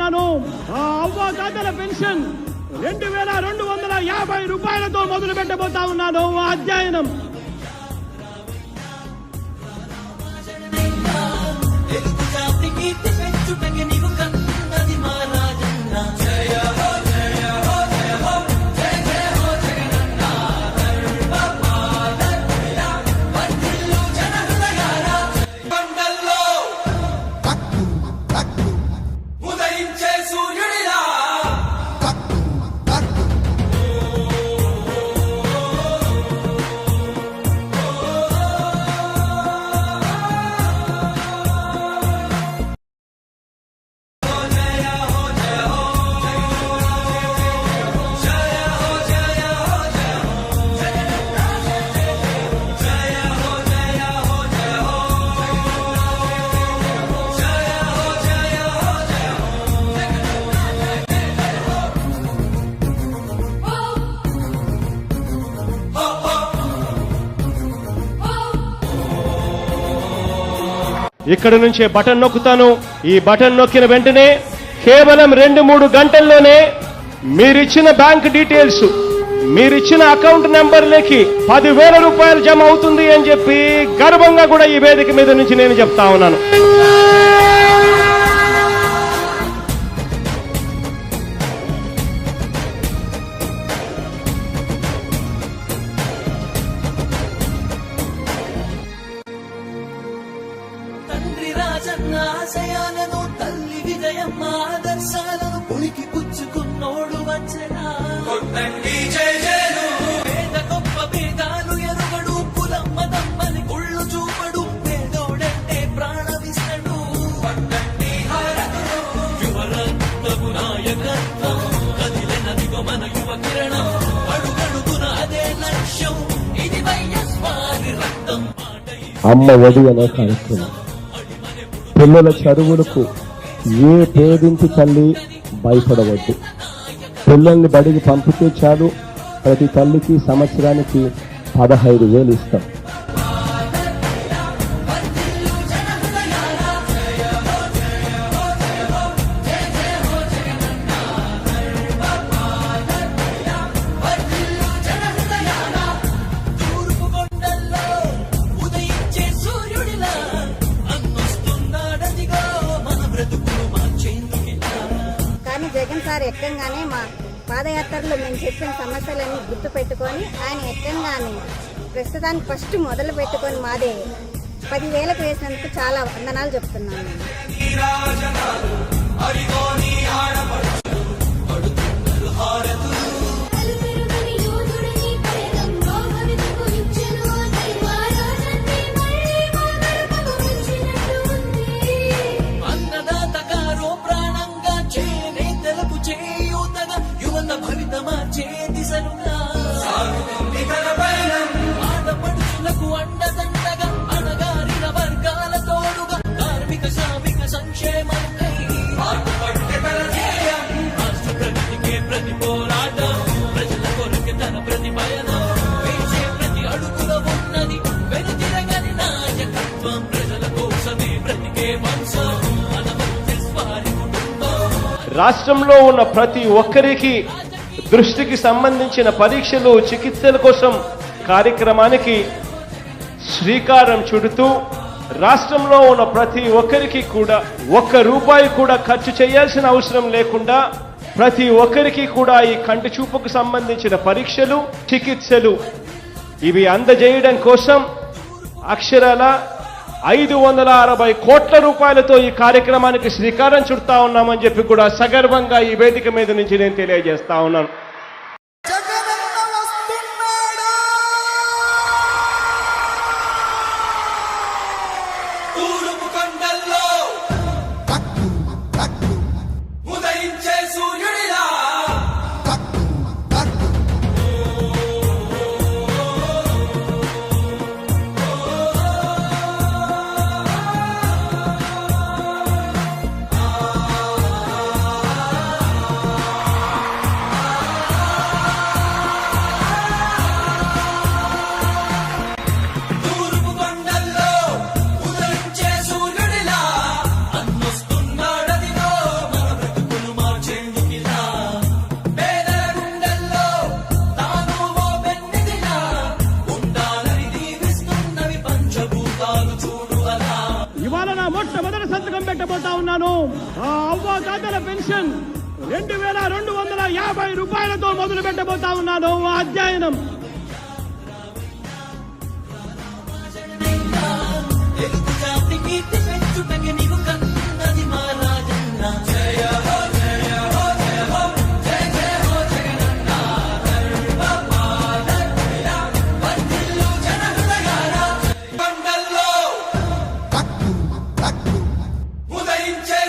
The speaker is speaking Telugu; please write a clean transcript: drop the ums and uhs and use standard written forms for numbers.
ఉన్నాను. ఆ అవ్వాతాతల పెన్షన్ 2250 రూపాయలతో మొదలు పెట్టబోతా ఉన్నాను ఆ అధ్యయనం. ఇక్కడ నుంచే బటన్ నొక్కుతాను. ఈ బటన్ నొక్కిన వెంటనే కేవలం 2-3 గంటల్లోనే మీరిచ్చిన బ్యాంక్ డీటెయిల్స్, మీరిచ్చిన అకౌంట్ నెంబర్లకి 10,000 రూపాయలు జమ అవుతుంది అని చెప్పి గర్వంగా కూడా ఈ వేదిక మీద నుంచి నేను చెప్తా ఉన్నాను. ఆశయాలను తల్లి విజయమ్మ ఆదర్శాలను పులికి పుచ్చుకున్నోడు వచ్చనా పేద గొప్ప భేదాలు ఎరుగడు కులమ్మ దమ్మని కుళ్ళు చూపడు పేదోడంటే ప్రాణవిస్తడు యువరత్నపు నాయకత్వం కదిలినదిగో మన యువ కిరణం అడుగడుగున అదే లక్ష్యం ఇది వైఎస్ఆర్ రక్తం. అమ్మ ఒడి అనే కార్యక్రమం పిల్లల చదువులకు ఏ పేదింటి తల్లి భయపడవద్దు. పిల్లల్ని బడికి పంపితే చాలు, ప్రతి తల్లికి సంవత్సరానికి 15,000 ఇస్తాం. జగన్ సార్ ఎక్కంగానే మా పాదయాత్రలో మేము చెప్పిన సమస్యలన్నీ గుర్తు పెట్టుకొని ఆయన ఎక్కంగానే ప్రస్తుతానికి ఫస్ట్ మొదలు పెట్టుకొని మాదే 10,000 వేసినందుకు చాలా వందనాలు చెప్తున్నాను. ఆడపడుచులకు అండదండగా అణగారిన వర్గాల తోడుగా కార్మిక శ్రామిక సంక్షేమంకై రాష్ట్ర ప్రగతికే ప్రతి పోరాటం ప్రజల కొరకు తన ప్రతి పయనం వేసే ప్రతి అడుగులో ఉన్నది వెనుతిరగని నాయకత్వం ప్రజల కోసమే బ్రతికే వంశం మన వారి కుటుంబం. రాష్ట్రంలో ఉన్న ప్రతి ఒక్కరికి దృష్టికి సంబంధించిన పరీక్షలు చికిత్సల కోసం కార్యక్రమానికి శ్రీకారం చుడుతూ రాష్ట్రంలో ఉన్న ప్రతి ఒక్కరికి కూడా ₹1 కూడా ఖర్చు చేయాల్సిన అవసరం లేకుండా ప్రతి ఒక్కరికి కూడా ఈ కంటి చూపుకు సంబంధించిన పరీక్షలు చికిత్సలు ఇవి అందజేయడం కోసం అక్షరాల 560 కోట్ల రూపాయలతో ఈ కార్యక్రమానికి శ్రీకారం చుడతా ఉన్నామని చెప్పి కూడా సగర్వంగా ఈ వేదిక మీద నుంచి నేను తెలియజేస్తా ఉన్నాను. పెట్టబోతా ఉన్నాను. ఆ అవ్వ తాతల పెన్షన్ 2250 రూపాయలతో మొదలు పెట్టబోతా ఉన్నాను ఆ అధ్యయనం. తెలుగు జాతి కీర్తి పెంచుటకి